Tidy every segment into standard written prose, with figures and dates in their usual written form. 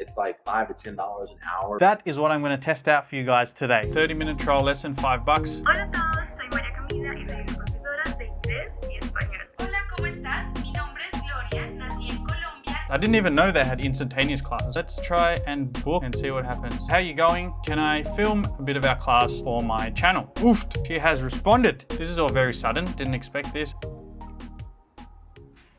It's like $5 to $10 an hour. That is what I'm going to test out for you guys today. 30-minute trial lesson, $5. Hola a todos, soy María Camila y soy la profesora de inglés y español. Hola, ¿cómo estás? Mi nombre es Gloria, nací en Colombia. I didn't even know they had instantaneous classes. Let's try and book and see what happens. How are you going? Can I film a bit of our class for my channel? Oofed, she has responded. This is all very sudden, didn't expect this.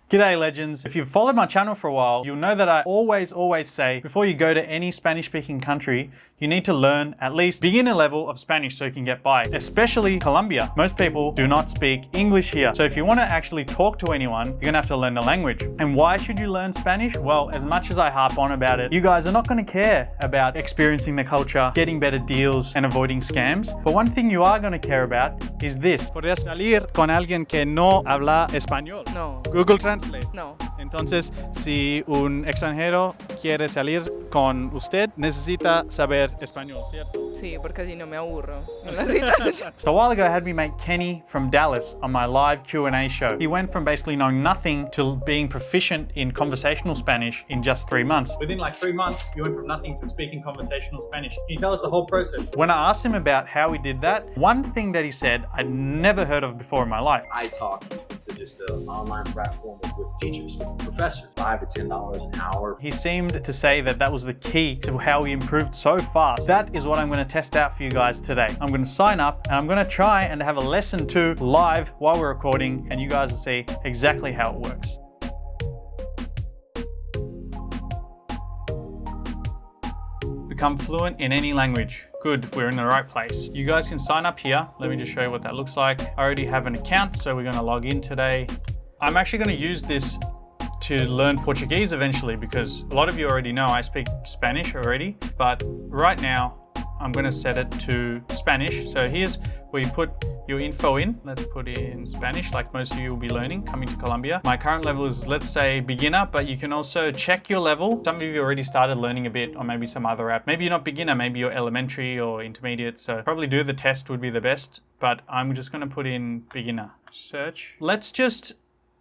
G'day legends. If you've followed my channel for a while, you'll know that I always say, before you go to any Spanish speaking country, you need to learn at least beginner level of Spanish so you can get by, especially Colombia. Most people do not speak English here. So if you want to actually talk to anyone, you're gonna have to learn the language. And why should you learn Spanish? Well, as much as I harp on about it, you guys are not gonna care about experiencing the culture, getting better deals, and avoiding scams. But one thing you are gonna care about is this. ¿Podrías salir con alguien que no habla español? No. Google Translate. No. Entonces, si un extranjero quiere salir con usted, necesita saber español, ¿cierto? Sí, porque si no me aburro en la cita. So a while ago, I had me mate Kenny from Dallas on my live Q&A show. He went from basically knowing nothing to being proficient in conversational Spanish in just 3 months. Within like 3 months, you went from nothing to speaking conversational Spanish. Can you tell us the whole process? When I asked him about how he did that, one thing that he said I'd never heard of before in my life. iTalki. It's just an online platform with teachers, professors, $5 to $10 an hour. He seemed to say that that was the key to how he improved so fast. That is what I'm going to test out for you guys today. I'm going to sign up and I'm going to try and have a lesson 2 live while we're recording, and you guys will see exactly how it works. Become fluent in any language. Good, we're in the right place. You guys can sign up here. Let me just show you what that looks like. I already have an account, so we're going to log in today. I'm actually going to use this to learn Portuguese eventually, because a lot of you already know I speak Spanish already, but right now I'm going to set it to Spanish. So here's where you put your info in. Let's put in Spanish, like most of you will be learning coming to Colombia. My current level is, let's say, beginner, but you can also check your level. Some of you already started learning a bit, or maybe some other app. Maybe you're not beginner, maybe you're elementary or intermediate. So probably do the test would be the best, but I'm just going to put in beginner. Search. Let's just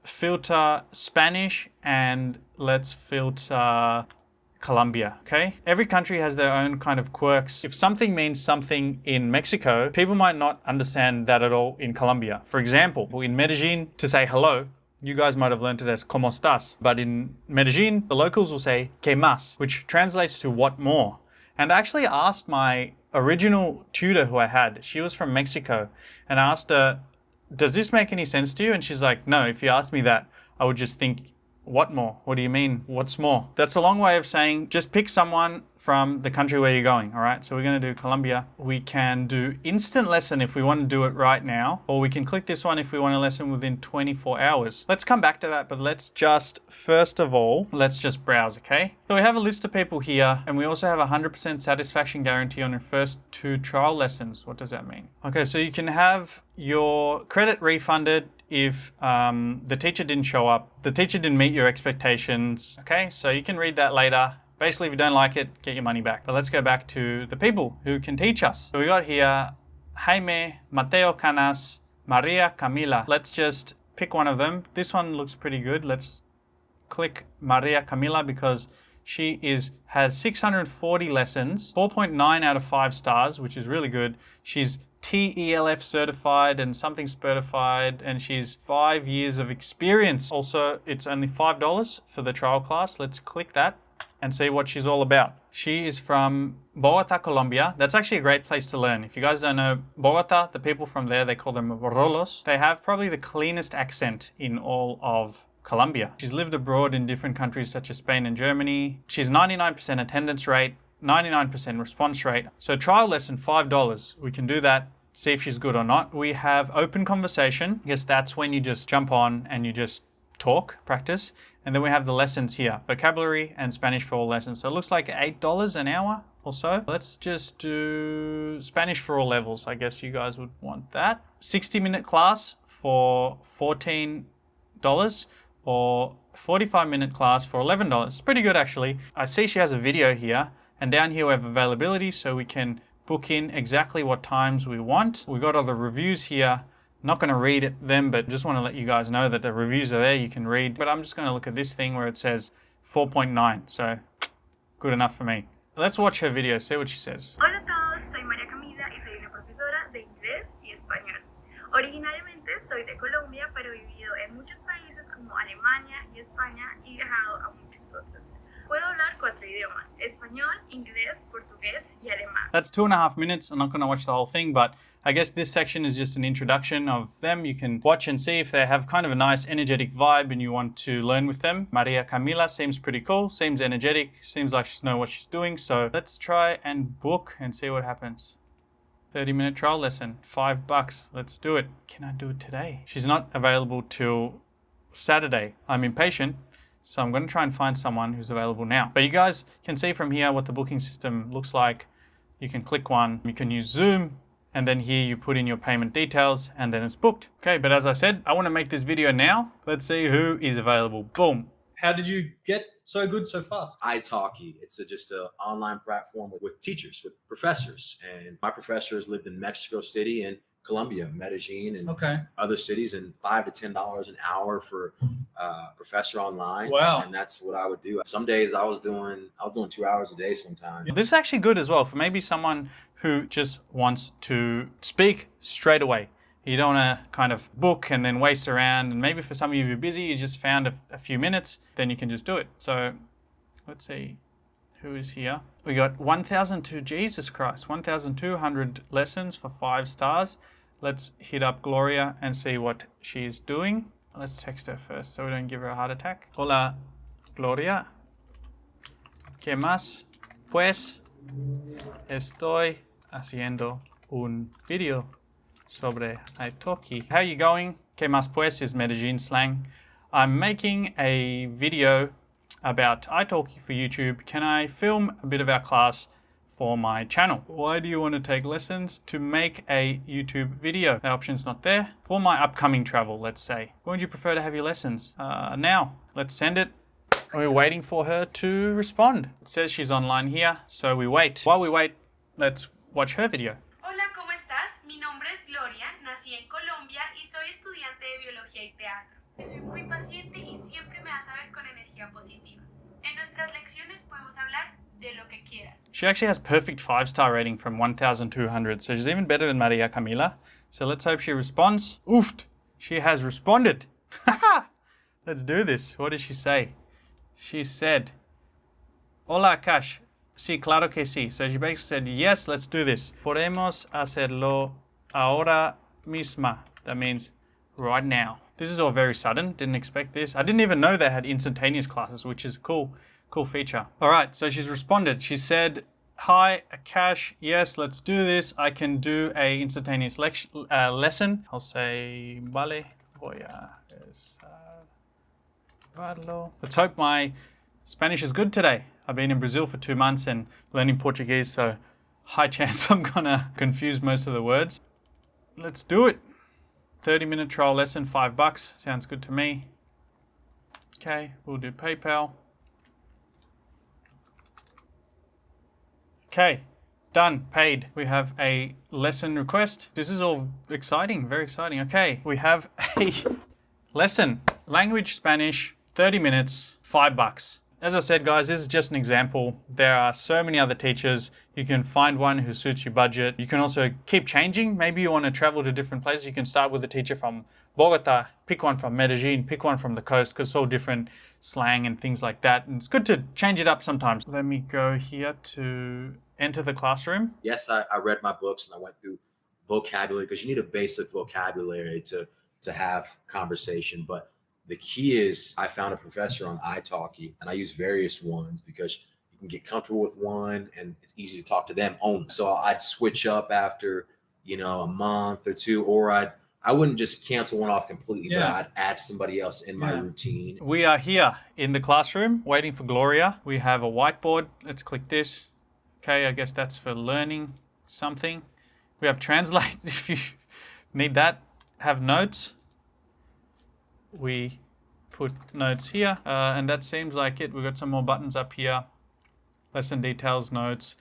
filter Spanish and let's filter Colombia, okay? Every country has their own kind of quirks. If something means something in Mexico, people might not understand that at all in Colombia. For example, in Medellin, to say hello, you guys might have learned it as ¿Cómo estás? But in Medellin, the locals will say ¿Qué más?, which translates to what more. And I actually asked my original tutor who I had, she was from Mexico, and I asked her, does this make any sense to you? And she's like, no, if you asked me that, I would just think, what more? What do you mean? What's more? That's a long way of saying just pick someone from the country where you're going, all right? So we're going to do Colombia. We can do instant lesson if we want to do it right now, or we can click this one if we want a lesson within 24 hours. Let's come back to that, but let's just, first of all, let's just browse, okay? So we have a list of people here, and we also have a 100% satisfaction guarantee on your first 2 trial lessons. What does that mean? Okay, so you can have your credit refunded if the teacher didn't show up, the teacher didn't meet your expectations, okay? So you can read that later. Basically, if you don't like it, get your money back. But let's go back to the people who can teach us. So we got here Jaime, Mateo Canas, Maria Camila. Let's just pick one of them. This one looks pretty good. Let's click Maria Camila because she has 640 lessons, 4.9 out of 5 stars, which is really good. She's TELF certified and something certified, and she's 5 years of experience. Also, it's only $5 for the trial class. Let's click that and see what she's all about. She is from Bogota, Colombia. That's actually a great place to learn. If you guys don't know Bogota, the people from there, they call them Rolos. They have probably the cleanest accent in all of Colombia. She's lived abroad in different countries such as Spain and Germany. She's 99% attendance rate, 99% response rate. So trial lesson, $5. We can do that, see if she's good or not. We have open conversation. I guess that's when you just jump on and you just talk, practice. And then we have the lessons here, vocabulary and Spanish for all lessons. So it looks like $8 an hour or so. Let's just do Spanish for all levels. I guess you guys would want that. 60-minute class for $14 or 45-minute class for $11. It's pretty good actually. I see she has a video here, and down here we have availability, so we can book in exactly what times we want. We got all the reviews here. Not going to read them, but just want to let you guys know that the reviews are there, you can read. But I'm just going to look at this thing where it says 4.9. So good enough for me. Let's watch her video, see what she says. Hola a todos, soy María Camila y soy una profesora de inglés y español. Originariamente soy de Colombia, pero he vivido en muchos países como Alemania y España y viajado a muchos otros. Puedo hablar 4 idiomas: español, inglés, portugués y alemán. That's 2.5 minutes. I'm not going to watch the whole thing, but I guess this section is just an introduction of them. You can watch and see if they have kind of a nice energetic vibe and you want to learn with them. Maria Camila seems pretty cool, seems energetic, seems like she knows what she's doing. So let's try and book and see what happens. 30-minute trial lesson, $5. Let's do it. Can I do it today? She's not available till Saturday. I'm impatient, so I'm going to try and find someone who's available now. But you guys can see from here what the booking system looks like. You can click one, you can use Zoom, and then here you put in your payment details and then it's booked. Okay, but as I said, I want to make this video now. Let's see who is available. Boom. How did you get so good so fast? iTalki. It's just an online platform with teachers, with professors. And my professors lived in Mexico City and Colombia, Medellin, and other cities, and $5 to $10 an hour for professor online. Wow. And that's what I would do. Some days I was doing 2 hours a day sometimes. This is actually good as well for maybe someone who just wants to speak straight away. You don't want to kind of book and then waste around. And maybe for some of you who are busy, you just found a few minutes, then you can just do it. So let's see who is here. We got 1,002, Jesus Christ, 1,200 lessons for 5 stars. Let's hit up Gloria and see what she's doing. Let's text her first so we don't give her a heart attack. Hola, Gloria. ¿Qué más? Pues estoy haciendo un video sobre iTalki. How are you going? ¿Qué más pues is Medellin slang. I'm making a video about iTalki for YouTube. Can I film a bit of our class for my channel? Why do you want to take lessons? To make a YouTube video. The option's not there. For my upcoming travel, let's say. When would you prefer to have your lessons? Now. Let's send it. We're waiting for her to respond. It says she's online here, so we wait. While we wait, let's watch her video. Hola, ¿cómo estás? Mi nombre es Gloria, nací en Colombia y soy estudiante de biología y teatro. Soy muy paciente y siempre me vas a ver con energía positiva. En nuestras lecciones podemos hablar de lo que quieras. She actually has perfect 5-star rating from 1,200, so she's even better than Maria Camila. So let's hope she responds. Oofed! She has responded. Haha! Let's do this. What does she say? She said, Hola, Cash. Sí, claro que sí. So she basically said, yes, let's do this. Podemos hacerlo ahora misma. That means right now. This is all very sudden. Didn't expect this. I didn't even know they had instantaneous classes, which is a cool feature. All right, so she's responded. She said, hi, Cash. Yes, let's do this. I can do a instantaneous lesson. I'll say, vale, voy a estarlo. Let's hope my Spanish is good today. I've been in Brazil for 2 months and learning Portuguese, so high chance I'm gonna confuse most of the words. Let's do it. 30-minute trial lesson, $5. Sounds good to me. Okay, we'll do PayPal. Okay, done, paid. We have a lesson request. This is all exciting, very exciting. Okay, we have a lesson. Language Spanish, 30 minutes, $5. As I said, guys, this is just an example. There are so many other teachers. You can find one who suits your budget. You can also keep changing. Maybe you want to travel to different places. You can start with a teacher from Bogota, pick one from Medellin, pick one from the coast, because it's all different slang and things like that. And it's good to change it up sometimes. Let me go here to enter the classroom. Yes, I read my books and I went through vocabulary because you need a basic vocabulary to have conversation. But the key is I found a professor on iTalki, and I use various ones because you can get comfortable with one and it's easy to talk to them only. So I'd switch up after, a month or two, or I wouldn't just cancel one off completely, but I'd add somebody else in my routine. We are here in the classroom waiting for Gloria. We have a whiteboard. Let's click this. Okay, I guess that's for learning something. We have Translate if you need that. Have notes. We put notes here, and that seems like it. We've got some more buttons up here. Lesson details, notes.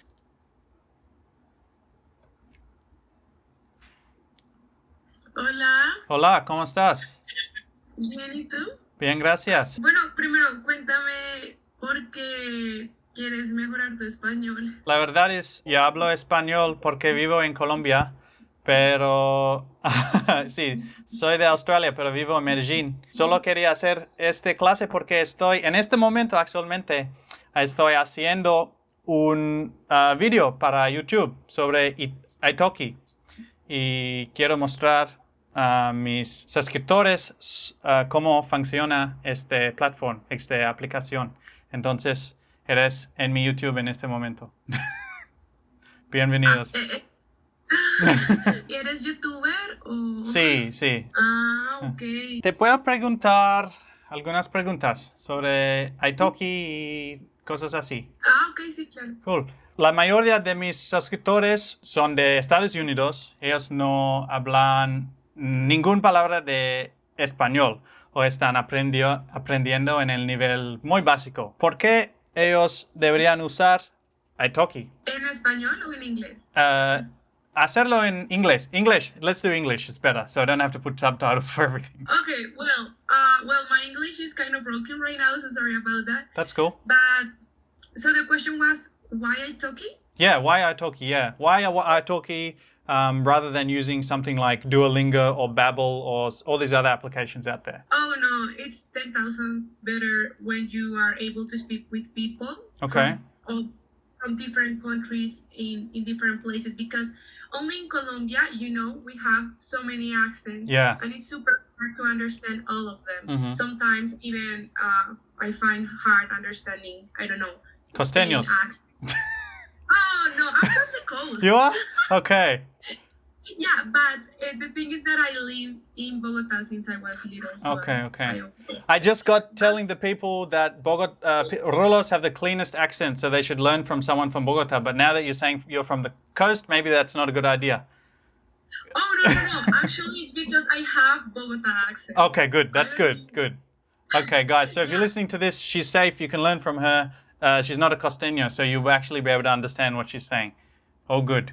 Hola. Hola, ¿cómo estás? Bien, ¿y tú? Bien, gracias. Bueno, primero cuéntame por qué quieres mejorar tu español. La verdad es, yo hablo español porque vivo en Colombia, pero sí, soy de Australia, pero vivo en Medellín. Solo quería hacer esta clase porque en este momento actualmente, estoy haciendo un vídeo para YouTube sobre iTalki y quiero mostrar a mis suscriptores cómo funciona esta plataforma, esta aplicación. Entonces, eres en mi YouTube en este momento. Bienvenidos. ¿Eres youtuber o...? Sí, sí. Ah, ok. Te puedo preguntar algunas preguntas sobre iTalki y cosas así. Ah, ok, sí, claro. Cool. La mayoría de mis suscriptores son de Estados Unidos. Ellos no hablan ninguna palabra de español o están aprendiendo en el nivel muy básico. ¿Por qué ellos deberían usar iTalki? ¿En español o en inglés? Hacerlo en inglés. English. Let's do English. It's better, so I don't have to put subtitles for everything. Okay, well, my English is kind of broken right now, so sorry about that. That's cool. But, so the question was, why iTalki? Yeah, why iTalki? Yeah, why iTalki rather than using something like Duolingo or Babbel or all these other applications out there? Oh no, it's 10,000 better when you are able to speak with people. Okay. From different countries in different places, because only in Colombia, we have so many accents. Yeah. And it's super hard to understand all of them. Mhm. Sometimes even I find hard understanding, I don't know, Costeños. Spain accent. Oh no, I'm from the coast. You are? Okay. Yeah, but the thing is that I live in Bogota since I was little. So Okay. I just got telling the people that Rolos have the cleanest accent, so they should learn from someone from Bogota. But now that you're saying you're from the coast, maybe that's not a good idea. Oh no. Actually, it's because I have Bogota accent. Okay, good. That's good. Okay, guys, so if you're listening to this, she's safe. You can learn from her. She's not a costeño, so you'll actually be able to understand what she's saying. Oh, good.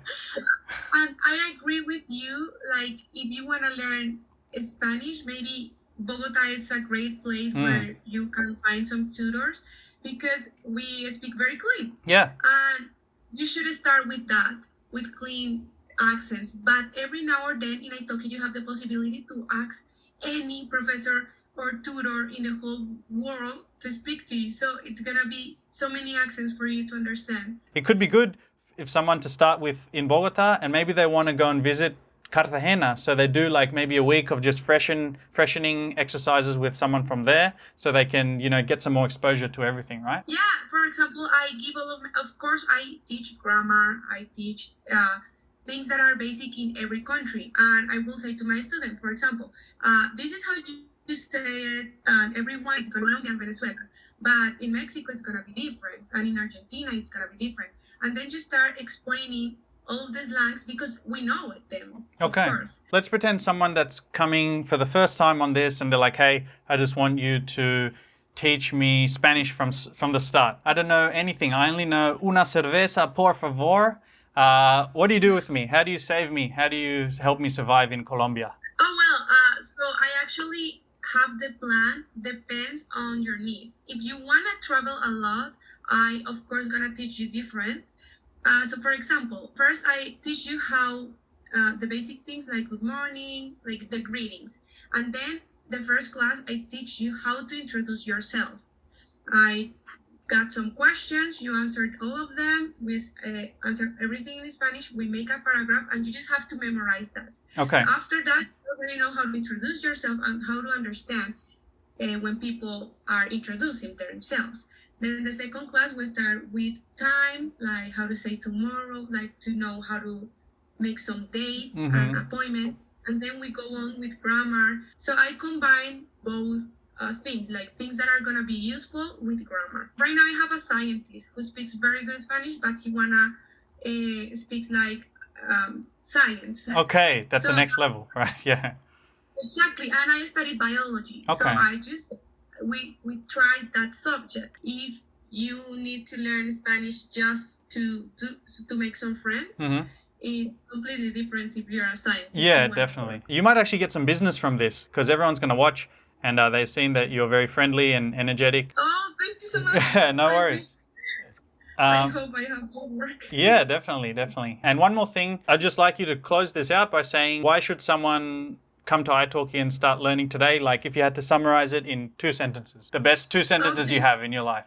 And I agree with you. Like, if you want to learn Spanish, maybe Bogota is a great place where you can find some tutors, because we speak very clean. Yeah. And you should start with that, with clean accents. But every now or then in iTalki, you have the possibility to ask any professor or tutor in the whole world to speak to you. So it's going to be so many accents for you to understand. It could be good if someone to start with in Bogota, and maybe they want to go and visit Cartagena, so they do like maybe a week of just freshening exercises with someone from there, so they can get some more exposure to everything, right? Yeah, for example, I give of course I teach grammar, I teach things that are basic in every country, and I will say to my student, for example, this is how you say it, and everyone is Colombia and Venezuela, but in Mexico it's gonna be different, and in Argentina it's gonna be different. And then you start explaining all of the slangs because we know them. Okay. Of course. Let's pretend someone that's coming for the first time on this and they're like, hey, I just want you to teach me Spanish from the start. I don't know anything. I only know una cerveza, por favor. What do you do with me? How do you save me? How do you help me survive in Colombia? Oh, well, so I actually have the plan, depends on your needs. If you want to travel a lot, I, of course, gonna teach you different. So, for example, first I teach you how the basic things like good morning, like the greetings. And then the first class, I teach you how to introduce yourself. I got some questions, you answered all of them, we answered everything in Spanish, we make a paragraph, and you just have to memorize that. Okay. After that, you already know how to introduce yourself and how to understand when people are introducing themselves. Then the second class, we start with time, like how to say tomorrow, like to know how to make some dates and appointment. And then we go on with grammar. So I combine both things, like things that are gonna be useful with grammar. Right now I have a scientist who speaks very good Spanish, but he wanna speak like science. Okay, that's the next level, right? Yeah. Exactly, and I studied biology, Okay. so I just we tried that subject. If you need to learn Spanish just to make some friends, it's completely different if you're a scientist. Yeah, definitely. You might actually get some business from this because everyone's going to watch, and they've seen that you're very friendly and energetic. Oh, thank you so much. No worries. I hope I have homework. Yeah, definitely, definitely. And one more thing, I'd just like you to close this out by saying, why should someone come to iTalki and start learning today? Like if you had to summarize it in 2 sentences, the best 2 sentences you have in your life.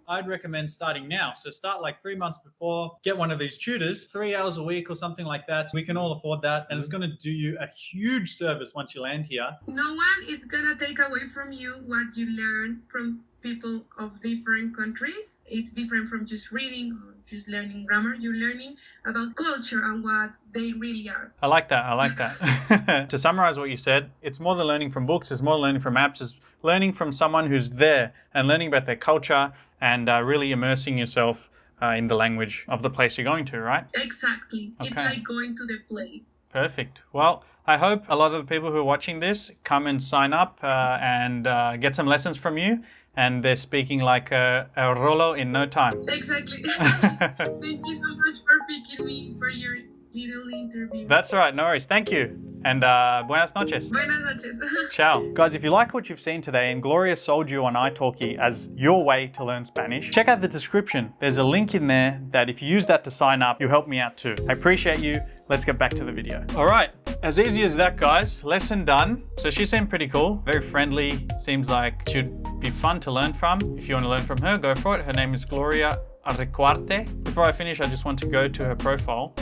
I'd recommend starting now. So start like 3 months before, get one of these tutors, 3 hours a week or something like that. We can all afford that. And it's going to do you a huge service once you land here. No one is gonna take away from you what you learn from people of different countries. It's different from just reading or just learning grammar. You're learning about culture and what they really are. I like that. I like that. To summarize what you said, it's more than learning from books. It's more than learning from apps. It's learning from someone who's there and learning about their culture and really immersing yourself in the language of the place you're going to, right? Exactly. Okay. It's like going to the play. Perfect. Well, I hope a lot of the people who are watching this come and sign up and get some lessons from you. And they're speaking like a Rolo in no time. Exactly. Thank you so much for picking me for your little interview. That's all right. No worries. Thank you. And buenas noches. Buenas noches. Ciao. Guys, if you like what you've seen today and Gloria sold you on iTalki as your way to learn Spanish, check out the description. There's a link in there that if you use that to sign up, you'll help me out too. I appreciate you. Let's get back to the video. All right, as easy as that, guys. Lesson done. So she seemed pretty cool, very friendly. Seems like should be fun to learn from. If you want to learn from her, go for it. Her name is Gloria Arrecuarte. Before I finish, I just want to go to her profile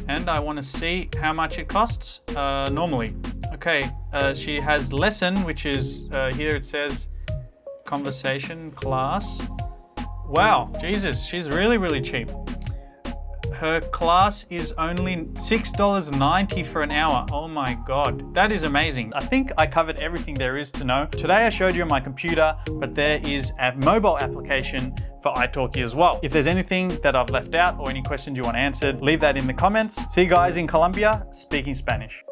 and I want to see how much it costs normally. Okay, she has lesson, which is here it says conversation class. Wow, Jesus, she's really, really cheap. Her class is only $6.90 for an hour. Oh my God, that is amazing. I think I covered everything there is to know. Today I showed you on my computer, but there is a mobile application for iTalki as well. If there's anything that I've left out or any questions you want answered, leave that in the comments. See you guys in Colombia speaking Spanish.